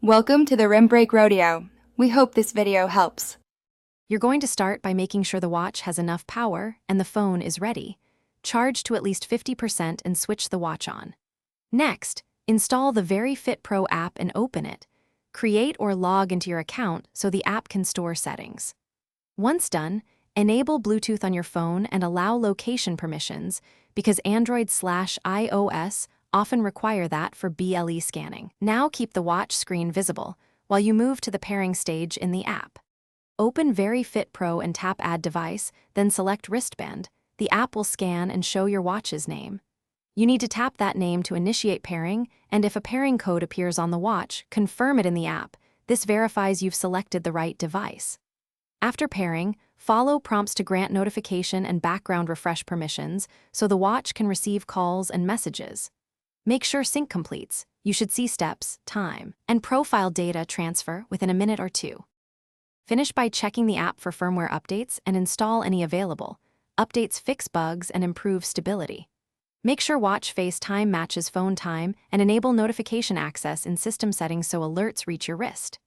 Welcome to the Rim Break Rodeo. We hope this video helps. You're going to start by making sure the watch has enough power and the phone is ready. Charge to at least 50% and switch the watch on. Next, install the Veryfitpro app and open it. Create or log into your account so the app can store settings. Once done, enable Bluetooth on your phone and allow location permissions because Android/iOS often require that for BLE scanning. Now keep the watch screen visible while you move to the pairing stage in the app. Open Veryfitpro and tap Add Device, then select Wristband. The app will scan and show your watch's name. You need to tap that name to initiate pairing, and if a pairing code appears on the watch, confirm it in the app. This verifies you've selected the right device. After pairing, follow prompts to grant notification and background refresh permissions so the watch can receive calls and messages. Make sure sync completes. You should see steps, time, and profile data transfer within a minute or two. Finish by checking the app for firmware updates and install any available. Updates fix bugs and improve stability. Make sure watch face time matches phone time and enable notification access in system settings so alerts reach your wrist.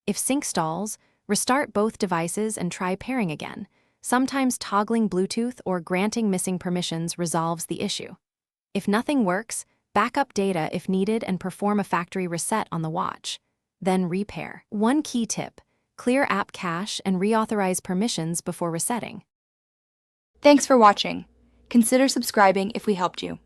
If sync stalls, restart both devices and try pairing again. Sometimes toggling Bluetooth or granting missing permissions resolves the issue. If nothing works, back up data if needed and perform a factory reset on the watch. Then repair. One key tip: clear app cache and reauthorize permissions before resetting. Thanks for watching. Consider subscribing if we helped you.